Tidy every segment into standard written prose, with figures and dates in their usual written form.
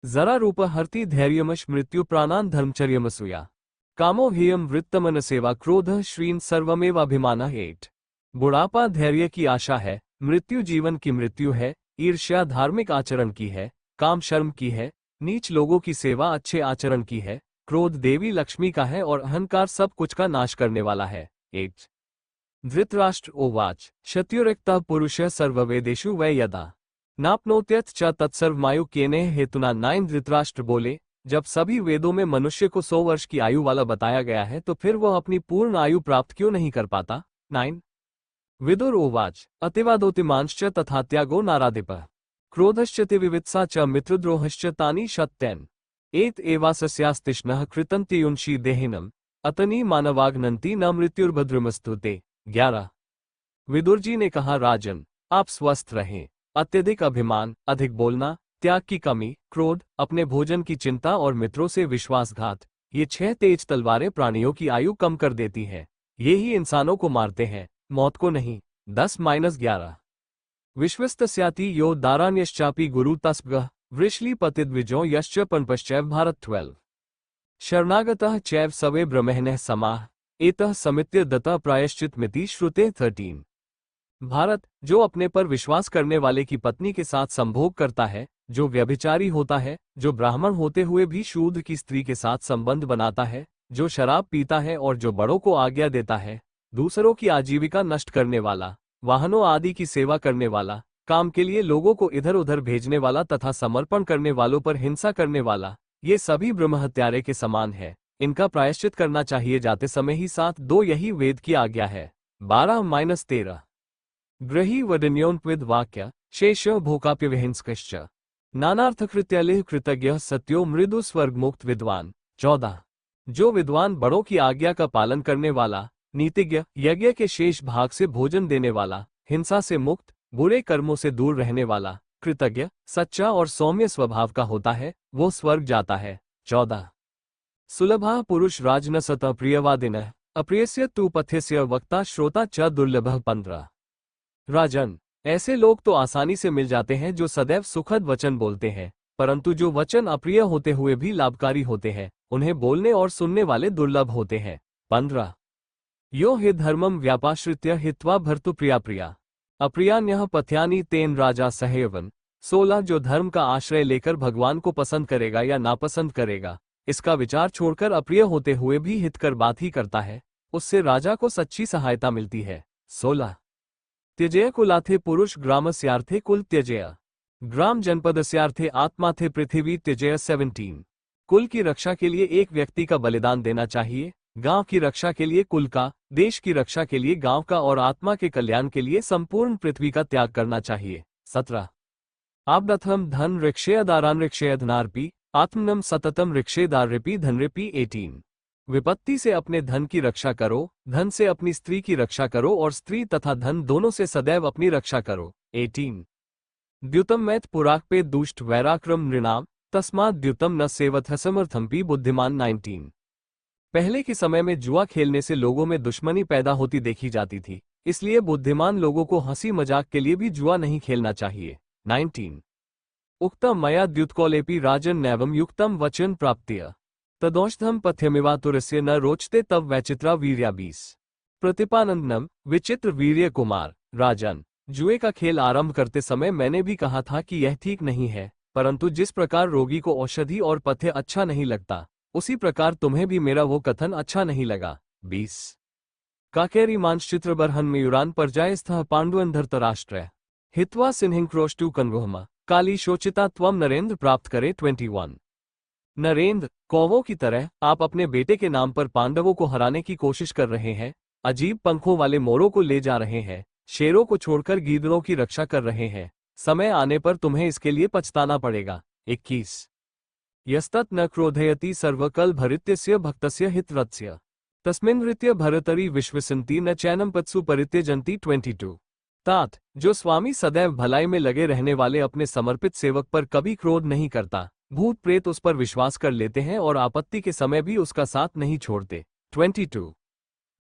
जरा रूप हरति धैर्यमश मृत्यु प्राणान धर्मचर्यमसूया कामो हेयम वृत्तमन सेवा क्रोध श्रीन सर्वमेवाभिमान हेट। बुढ़ापा धैर्य की आशा है, मृत्यु जीवन की मृत्यु है, ईर्ष्या धार्मिक आचरण की है, काम शर्म की है, नीच लोगों की सेवा अच्छे आचरण की है, क्रोध देवी लक्ष्मी का है और अहंकार सब कुछ का नाश करने वाला है। 8 धृतराष्ट्र उवाच शत्युरक्तः पुरुषः सर्ववेदेषु वै यदा नाप्नोत्यथ च तत्सर्वमायु केने हेतुना। 9 धृतराष्ट्र बोले, जब सभी वेदों में मनुष्य को 100 वर्ष की आयु वाला बताया गया है तो फिर वह अपनी पूर्ण आयु प्राप्त क्यों नहीं कर पाता। 9 विदुर उवाच अतिवादोतिमांश्च तथा त्यागो नाराधिपः क्रोधश्च तिविवित्सा च मित्रद्रोहश्च तानि शत्यन् एत एवासस्यास्तिष्णः कृतन्त्ययुंषि देहिनम् अतनी मानवाग्नन्ति न मृत्युर्भद्रमस्तुते। 11 विदुर जी ने कहा, राजन, आप स्वस्थ रहें। अत्यधिक अभिमान, अधिक बोलना, त्याग की कमी, क्रोध, अपने भोजन की चिंता और मित्रों से विश्वासघात, ये 6 तेज तलवारें प्राणियों की आयु कम कर देती हैं। ये ही इंसानों को मारते हैं, मौत को नहीं। 10-11 विश्वस्तस्याति यो दारान्यश्चापि गुरु तस्पगः वृषलीपतिद्विजो यश्च पन्पश्चैव। भारत 12 शरणागतः चैव सवे ब्रह्मणः समाः एतः समित्य दत्तः प्रायश्चित्तमिति श्रुते। 13 भारत, जो अपने पर विश्वास करने वाले की पत्नी के साथ संभोग करता है, जो व्यभिचारी होता है, जो ब्राह्मण होते हुए भी शूद्र की स्त्री के साथ संबंध बनाता है, जो शराब पीता है और जो बड़ों को आज्ञा देता है, दूसरों की आजीविका नष्ट करने वाला, वाहनों आदि की सेवा करने वाला, काम के लिए लोगों को इधर उधर भेजने वाला तथा समर्पण करने वालों पर हिंसा करने वाला, ये सभी ब्रह्महत्यारे के समान है। इनका प्रायश्चित करना चाहिए जाते समय ही 7-2 यही वेद की आज्ञा है। 12-13 ग्रही वदन्योन्विद वाक्य शेष भोकाप्य विहिंस्कश्च नानार्थकृत्यालिह कृतज्ञ सत्यो मृदु स्वर्गमुक्त विद्वान। 14 जो विद्वान बड़ों की आज्ञा का पालन करने वाला, नीतिज्ञ, यज्ञ के शेष भाग से भोजन देने वाला, हिंसा से मुक्त, बुरे कर्मों से दूर रहने वाला, कृतज्ञ, सच्चा और सौम्य स्वभाव का होता है, वो स्वर्ग जाता है। 14 सुलभः पुरुष राजनसतः प्रियवादिनः अप्रियस्य तु पथ्यस्य वक्ता श्रोता च दुर्लभः। 15 राजन, ऐसे लोग तो आसानी से मिल जाते हैं जो सदैव सुखद वचन बोलते हैं, परंतु जो वचन अप्रिय होते हुए भी लाभकारी होते हैं, उन्हें बोलने और सुनने वाले दुर्लभ होते हैं। 15 यो हि धर्मम व्यापाश्रित्य हित्वा भर्तु प्रिया प्रिया अप्रियान्यः पथ्यानि तेन राजा सहयवन। 16 जो धर्म का आश्रय लेकर भगवान को पसंद करेगा या नापसंद करेगा, इसका विचार छोड़कर अप्रिय होते हुए भी हित कर बात ही करता है, उससे राजा को सच्ची सहायता मिलती है। 16 त्यजेय कुलाथे पुरुष ग्रामस्यार्थे कुल त्यजेय ग्राम जनपदस्यार्थे आत्मा थे पृथ्वी त्यजेय। 17 कुल की रक्षा के लिए एक व्यक्ति का बलिदान देना चाहिए, गांव की रक्षा के लिए कुल का, देश की रक्षा के लिए गांव का और आत्मा के कल्याण के लिए संपूर्ण पृथ्वी का त्याग करना चाहिए। 17 आब्दथम धन ऋक्षेयदारान ऋक्षेयधनार्पी आत्मनम सततम ऋक्षेदार्पी धनृपी। 18 विपत्ति से अपने धन की रक्षा करो, धन से अपनी स्त्री की रक्षा करो और स्त्री तथा धन दोनों से सदैव अपनी रक्षा करो। 18 द्युतम मैथ पुराक्पे दुष्ट वैराक्रम नृणाम तस्मात् द्युतम न सेवथ समर्थम्पी बुद्धिमान। 19 पहले के समय में जुआ खेलने से लोगों में दुश्मनी पैदा होती देखी जाती थी, इसलिए बुद्धिमान लोगों को हंसी मजाक के लिए भी जुआ नहीं खेलना चाहिए। 19 उक्तम मया द्युत्कौलेपि राजन नैवम युक्तम वचन प्राप्त्य तदौषधम पथ्यमिवातुरस्य न रोचते तब वैचित्रा वीर्या। 20 प्रतिपानंदनम विचित्र वीर्य कुमार, राजन, जुए का खेल आरंभ करते समय मैंने भी कहा था कि यह ठीक नहीं है, परंतु जिस प्रकार रोगी को औषधि और पथ्य अच्छा नहीं लगता, उसी प्रकार तुम्हें भी मेरा वो कथन अच्छा नहीं लगा। 20 काकेरी मांश्चित्र बरहन मयूरान पर्यायस्थः पांडुअन धृतराष्ट्र हित्वा सिंहिं क्रोष्टु कन्वहमा काली शोचिता त्वम नरेंद्र प्राप्त करे। 21 नरेंद्र, कौवों की तरह आप अपने बेटे के नाम पर पांडवों को हराने की कोशिश कर रहे हैं, अजीब पंखों वाले मोरों को ले जा रहे हैं, शेरों को छोड़कर गीदड़ों की रक्षा कर रहे हैं, समय आने पर तुम्हें इसके लिए पछताना पड़ेगा। 21 यस्तत् न क्रोधयति सर्वकल भरित्यस्य भक्तस्य हितरत्स्य तस्मिन् ऋत्य भरतरी विश्वसन्ति न चैनम पत्सु परित्यजन्ति। 22 तात, जो स्वामी सदैव भलाई में लगे रहने वाले अपने समर्पित सेवक पर कभी क्रोध नहीं करता, भूत प्रेत उस पर विश्वास कर लेते हैं और आपत्ति के समय भी उसका साथ नहीं छोड़ते। 22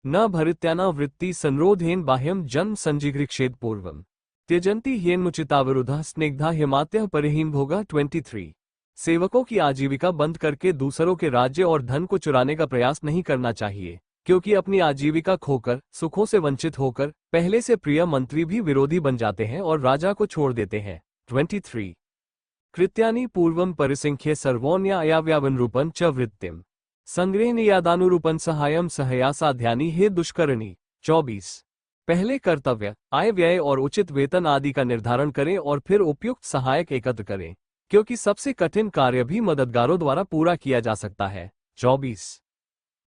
न भरित्याना वृत्ति संरोधेन बाह्यम जन्म संजिघृक्षेद पूर्वम त्यजन्ति ह्येन्मुचितावरुधः स्निग्धा हिमात्यः परिहीन भोगा। 23 सेवकों की आजीविका बंद करके दूसरों के राज्य और धन को चुराने का प्रयास नहीं करना चाहिए, क्योंकि अपनी आजीविका खोकर, सुखों से वंचित होकर पहले से प्रिय मंत्री भी विरोधी बन जाते हैं और राजा को छोड़ देते हैं। 23 कृत्यानि पूर्वं परिसंख्य सर्वोन्या अयाव्यावन रूपं च वृत्तिम संग्रह नियादानुरूपन सहायम सहया साध्यानि हे दुष्करणी। 24 पहले कर्तव्य, आय व्यय और उचित वेतन आदि का निर्धारण करें और फिर उपयुक्त सहायक एकत्र करें, क्योंकि सबसे कठिन कार्य भी मददगारों द्वारा पूरा किया जा सकता है। 24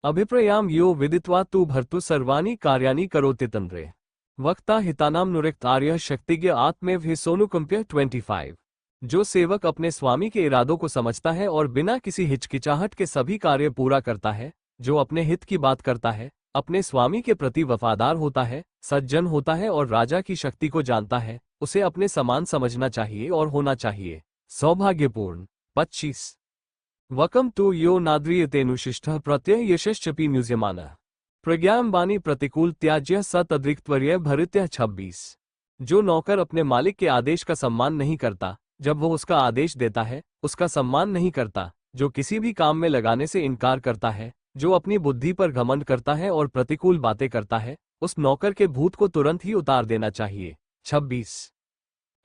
अभिप्रयाम यो विदित्वा तु भर्तु सर्वाणि कार्याणि करोति तंद्रे वक्ता हितानाम नुरिक्त आर्य शक्तिज्ञ आत्मेव हि सोनुकंप्य। 25 जो सेवक अपने स्वामी के इरादों को समझता है और बिना किसी हिचकिचाहट के सभी कार्य पूरा करता है, जो अपने हित की बात करता है, अपने स्वामी के प्रति वफादार होता है, सज्जन होता है और राजा की शक्ति को जानता है, उसे अपने समान समझना चाहिए और होना चाहिए सौभाग्यपूर्ण। 25 वकम तु यो नाद्रियतेनुशिष्टः प्रत्यय यशश्चपि म्यूज्यमानः प्रज्ञां बानी प्रतिकूल त्याज्य स तद्रिक्तवर्य भरित्य। 26 जो नौकर अपने मालिक के आदेश का सम्मान नहीं करता जब वो उसका आदेश देता है, उसका सम्मान नहीं करता, जो किसी भी काम में लगाने से इनकार करता है, जो अपनी बुद्धि पर घमंड करता है और प्रतिकूल बातें करता है, उस नौकर के भूत को तुरंत ही उतार देना चाहिए। 26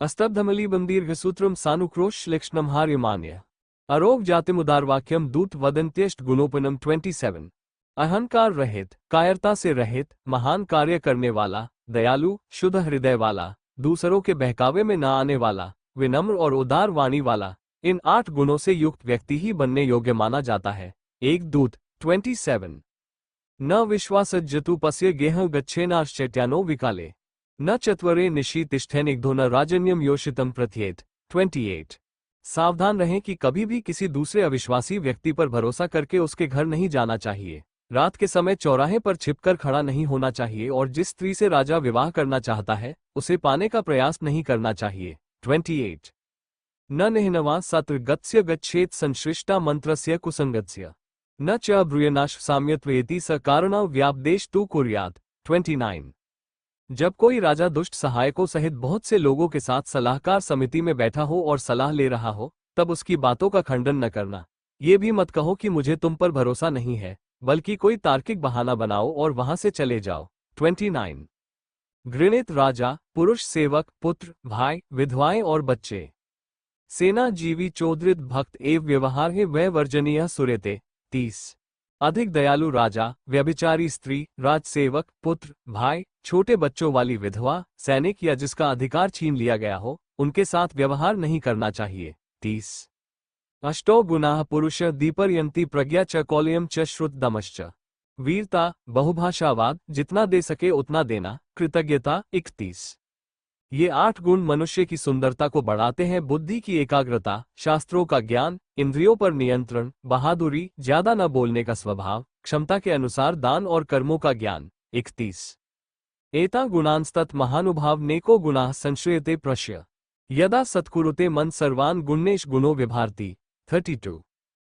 अस्तब्धमलीबं दीर्घसूत्रम सानुक्रोश लक्षणम हार्यमान्य अरोग जातिमुदारवाक्यम दूत वदंत्यष्ट गुणोपनम। 27 अहंकार रहित, कायरता से रहित, महान कार्य करने वाला, दयालु, शुद्ध हृदय वाला, दूसरों के बहकावे में न आने वाला, विनम्र और उदार वाणी वाला, इन 8 गुणों से युक्त व्यक्ति ही बनने योग्य माना जाता है। एक दूत। 27 न विश्वासज्जतु पस्य गेह गच्छेनाश्चैत्यानो विकाले न चत्वरे निशी तिष्ठेनिग्धो न राजन्यम योषितम प्रथ्येत। 28 सावधान रहें कि कभी भी किसी दूसरे अविश्वासी व्यक्ति पर भरोसा करके उसके घर नहीं जाना चाहिए, रात के समय चौराहे पर छिपकर खड़ा नहीं होना चाहिए और जिस स्त्री से राजा विवाह करना चाहता है उसे पाने का प्रयास नहीं करना चाहिए। 28 न निहनवा सत्र गत्स्य गच्छेत संश्रिष्टा मंत्रस्य कुसंगत्स्य न च ब्रूयनाश साम्यत्वेति स कारणा व्यापदेश तु कुर्यात्। 29 जब कोई राजा दुष्ट सहायकों सहित बहुत से लोगों के साथ सलाहकार समिति में बैठा हो और सलाह ले रहा हो, तब उसकी बातों का खंडन न करना। ये भी मत कहो कि मुझे तुम पर भरोसा नहीं है, बल्कि कोई तार्किक बहाना बनाओ और वहां से चले जाओ। 29 घृणित राजा, पुरुष सेवक, पुत्र, भाई, विधवाएं और बच्चे, सेना जीवी, चोदरित भक्त एवं व्यवहार है वह वर्जनीय सुरेते। 30 अधिक दयालु राजा, व्यभिचारी स्त्री, राजसेवक, पुत्र, भाई, छोटे बच्चों वाली विधवा, सैनिक या जिसका अधिकार छीन लिया गया हो, उनके साथ व्यवहार नहीं करना चाहिए। 30 अष्टौ गुणाः पुरुष दीपर्यन्ति प्रज्ञा च कौलियम च श्रुत दमश्च वीरता, बहुभाषावाद, जितना दे सके उतना देना, कृतज्ञता। 31 ये 8 गुण मनुष्य की सुंदरता को बढ़ाते हैं। बुद्धि की एकाग्रता, शास्त्रों का ज्ञान, इंद्रियों पर नियंत्रण, बहादुरी, ज्यादा न बोलने का स्वभाव, क्षमता के अनुसार दान और कर्मों का ज्ञान। 31 एता गुणांस्तत् महानुभाव नेको गुणाः संश्रयते प्रश्य यदा सत्कुरुते मन सर्वान् गुणेश गुणो विभारती। 32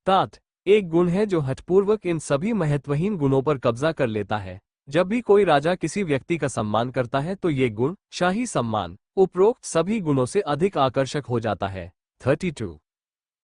तात एक गुण है जो हठपूर्वक इन सभी महत्वहीन गुणों पर कब्जा कर लेता है। जब भी कोई राजा किसी व्यक्ति का सम्मान करता है तो ये गुण, शाही सम्मान, उपरोक्त सभी गुणों से अधिक आकर्षक हो जाता है। 32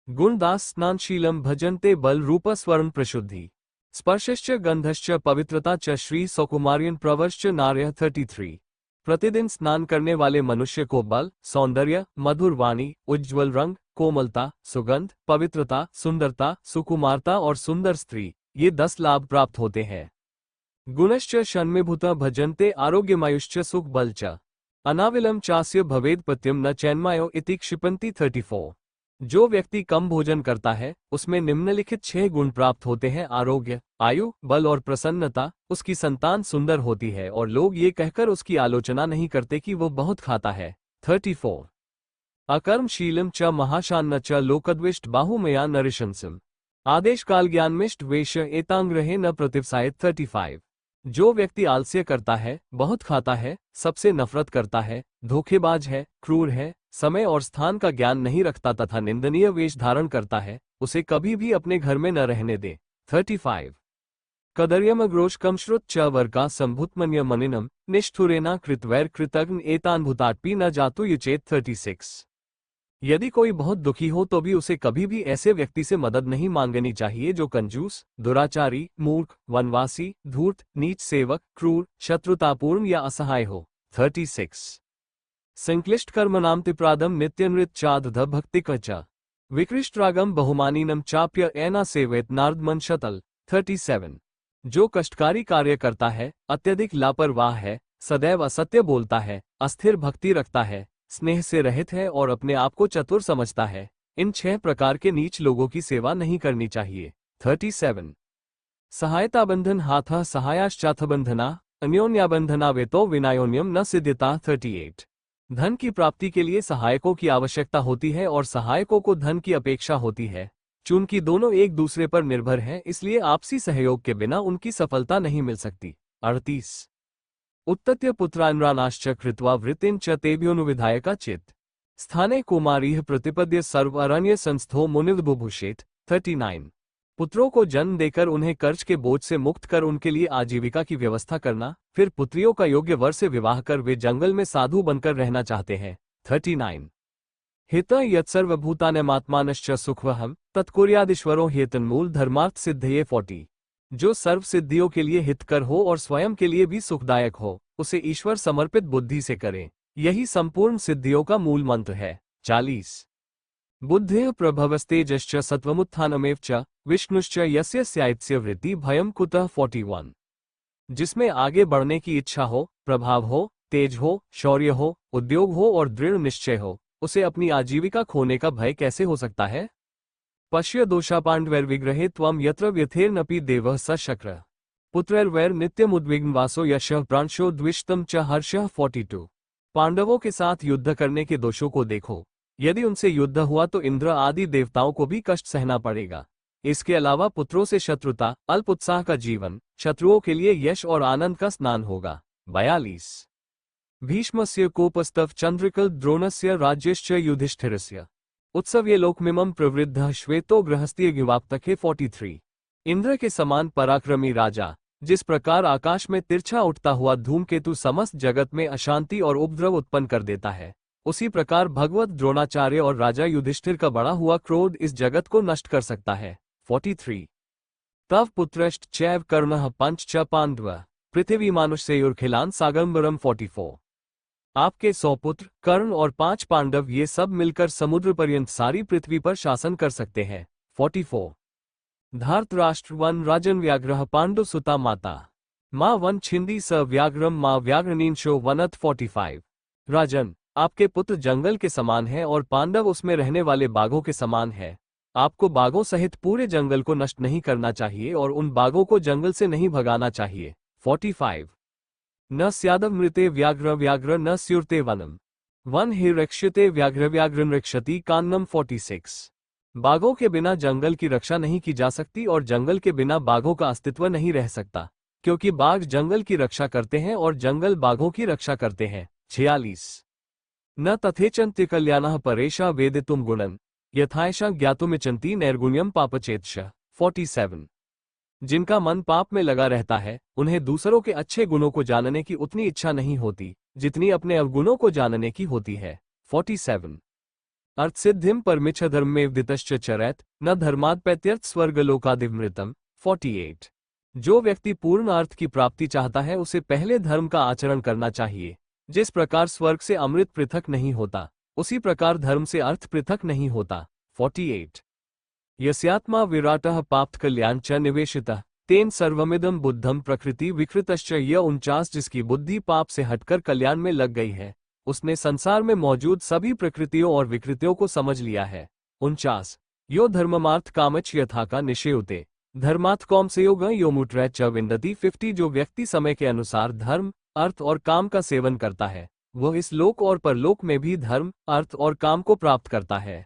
गुणदास स्नानशीलम भजन्ते बल रूप स्वर्ण प्रशुद्धि स्पर्शश्च गंधश्च पवित्रता च श्री सौकुमार्यन प्रवर्श्च नार्य। 33 प्रतिदिन स्नान करने वाले मनुष्य को बल, सौंदर्य, मधुर वाणी, उज्ज्वल रंग, कोमलता, सुगंध, पवित्रता, सुंदरता, सुकुमारता और सुंदर स्त्री, ये 10 लाभ प्राप्त होते हैं। गुणश्च षण्मिभूता भजन्ते आरोग्यमायुश्च सुख बल च अनाविलम चास्य भवेद पत्यम न चैन्मायो इति क्षिपन्ति। 34 जो व्यक्ति कम भोजन करता है उसमें निम्नलिखित 6 गुण प्राप्त होते हैं: आरोग्य, आयु, बल और प्रसन्नता। उसकी संतान सुंदर होती है और लोग ये कहकर उसकी आलोचना नहीं करते कि वो बहुत खाता है। 34 अकर्मशीलम च महाशान्न च लोकद्विष्ट बाहुमया नरिशंसम आदेश काल ज्ञानमिष्ट वेश एतांग्रहे न प्रतिवसायत। 35 जो व्यक्ति आलस्य करता है, बहुत खाता है, सबसे नफरत करता है, धोखेबाज है, क्रूर है, समय और स्थान का ज्ञान नहीं रखता तथा निंदनीय वेश धारण करता है, उसे कभी भी अपने घर में न रहने दे। 35 कदर्यमग्रोश कमश्रुत च वर्का संभुतमन्य मनिनम निष्ठुरेना कृतवैर कृतघ्न एतान भूताटपी न जातु युचेत। 36 यदि कोई बहुत दुखी हो तो भी उसे कभी भी ऐसे व्यक्ति से मदद नहीं मांगनी चाहिए जो कंजूस, दुराचारी, मूर्ख, वनवासी, धूर्त, नीच सेवक, क्रूर, शत्रुतापूर्ण या असहाय हो। 36 संक्लिष्ट कर्मणां तिप्रादम नित्यनृत चादध भक्ति च विकृष्टरागम बहुमानीनम चाप्य एना सेवेत नार्दमन शतल। 37 जो कष्टकारी कार्य करता है, अत्यधिक लापरवाह है, सदैव असत्य बोलता है, अस्थिर भक्ति रखता है, स्नेह से रहित है और अपने आप को चतुर समझता है, इन 6 प्रकार के नीच लोगों की सेवा नहीं करनी चाहिए। 37 सहायता बंधन हाथ सहायाश्चाथ बंधना अन्योन्याबंधना वेतो विनायोन्यम न सिद्ध्यता। 38 धन की प्राप्ति के लिए सहायकों की आवश्यकता होती है और सहायकों को धन की अपेक्षा होती है, चूंकि दोनों एक दूसरे पर निर्भर हैं, इसलिए आपसी सहयोग के बिना उनकी सफलता नहीं मिल सकती। 38 उत्तत्य पुत्रान्रानाश्च कृत्वा वृत्तिं च तेभ्योनुविधायका चित् स्थाने कुमारीः प्रतिपद्य सर्व अरण्य संस्थो मुनिर्बुभूषेत। 39 पुत्रों को जन्म देकर उन्हें कर्ज के बोझ से मुक्त कर उनके लिए आजीविका की व्यवस्था करना, फिर पुत्रियों का योग्य वर से विवाह कर वे जंगल में साधु बनकर रहना चाहते हैं। 39 हित यत्सर्वभूतानामात्मानश्च सुखवहम् तत्कुर्यादीश्वरो हेतन्मूल धर्मार्थ सिद्धये। 40 जो सर्व सिद्धियों के लिए हितकर हो और स्वयं के लिए भी सुखदायक हो, उसे ईश्वर समर्पित बुद्धि से करें, यही संपूर्ण सिद्धियों का मूल मंत्र है। 40 बुद्धेः प्रभवस्तेजश्च सत्त्वमुत्थानमेव च विष्णुश्च यस्य स्यात्स्य वृत्ति भयं कुतः। 41 जिसमें आगे बढ़ने की इच्छा हो, प्रभाव हो, तेज हो, शौर्य हो, उद्योग हो और दृढ़ निश्चय हो, उसे अपनी आजीविका खोने का भय कैसे हो सकता है। पश्य दोषापाण्डवैर्विग्रहे त्वं यत्र व्यथेर्नपि देवः स शक्रः पुत्रैर्वैर नित्यमुद्विग्नवासो यशः प्रांशो द्विषतम च हर्षः। 42 पांडवों के साथ युद्ध करने के दोषों को देखो, यदि उनसे युद्ध हुआ तो इंद्र आदि देवताओं को भी कष्ट सहना पड़ेगा। इसके अलावा पुत्रों से शत्रुता, अल्प उत्साह का जीवन, शत्रुओं के लिए यश और आनंद का स्नान होगा। 42 भीष्मस्य कोपस्तव चंद्रकल द्रोणस्य राज्यश्च युधिष्ठिरस्य उत्सव्य लोकमिमं प्रवृद्धः श्वेतो गृहस्थीय गिवाप्तके। 43 इंद्र के समान पराक्रमी राजा, जिस प्रकार आकाश में तिरछा उठता हुआ धूमकेतु समस्त जगत में अशांति और उपद्रव उत्पन्न कर देता है, उसी प्रकार भगवत द्रोणाचार्य और राजा युधिष्ठिर का बड़ा हुआ क्रोध इस जगत को नष्ट कर सकता है। 43 तव पुत्रश्च चैव कर्णः पंच च पांडव पृथ्वी मानुषसेयुर्खिलान सागंबरम। 44 आपके 100 पुत्र, कर्ण और 5 पांडव ये सब मिलकर समुद्र पर्यंत सारी पृथ्वी पर शासन कर सकते हैं। 44 धार्तराष्ट्र वन राजन व्याघ्रः पांडु सुता माता माँ वन छिंदी स व्याघ्रम माँ व्याघ्रनींशो वनत। 45 राजन, आपके पुत्र जंगल के समान हैं और पांडव उसमें रहने वाले बाघों के समान है। आपको बाघों सहित पूरे जंगल को नष्ट नहीं करना चाहिए और उन बाघों को जंगल से नहीं भगाना चाहिए। 45 न स्यादव मृते व्याघ्र व्याघ्र न स्युरते वनम वन हि रक्ष्यते व्याघ्र व्याघ्र रक्षति कान्नम। 46 बाघों के बिना जंगल की रक्षा नहीं की जा सकती और जंगल के बिना बाघों का अस्तित्व नहीं रह सकता, क्योंकि बाघ जंगल की रक्षा करते हैं और जंगल बाघों की रक्षा करते हैं। 46 न तथेचन्त्य कल्याणः परेशा वेदितुम गुणन यथायशा ज्ञातुमिच्छन्ति नैर्गुण्यम पापचेतश। 47 जिनका मन पाप में लगा रहता है, उन्हें दूसरों के अच्छे गुणों को जानने की उतनी इच्छा नहीं होती जितनी अपने अवगुणों को जानने की होती है। 47 अर्थसिद्धिम परमिच्छ धर्ममेव दितश्च चरैत न धर्मादपैत्यर्थ स्वर्गलोकादिमृतम। 48 जो व्यक्ति पूर्ण अर्थ की प्राप्ति चाहता है उसे पहले धर्म का आचरण करना चाहिए। जिस प्रकार स्वर्ग से अमृत पृथक नहीं होता, उसी प्रकार धर्म से अर्थ पृथक नहीं होता। 48 यस्यात्मा विराटः पाप्त कल्याण च निवेशितः तेन सर्वमिदं बुद्धम प्रकृति विकृतश्च। 49 जिसकी बुद्धि पाप से हटकर कल्याण में लग गई है, उसने संसार में मौजूद सभी प्रकृतियों और विकृतियों को समझ लिया है। 49 यो धर्ममार्थ कामच यथा का निश्चयुते धर्मार्थ कौम से योग यो मुट्रै च विन्दति। 50 जो व्यक्ति समय के अनुसार धर्म, अर्थ और काम का सेवन करता है, वह इस लोक और परलोक में भी धर्म, अर्थ और काम को प्राप्त करता है।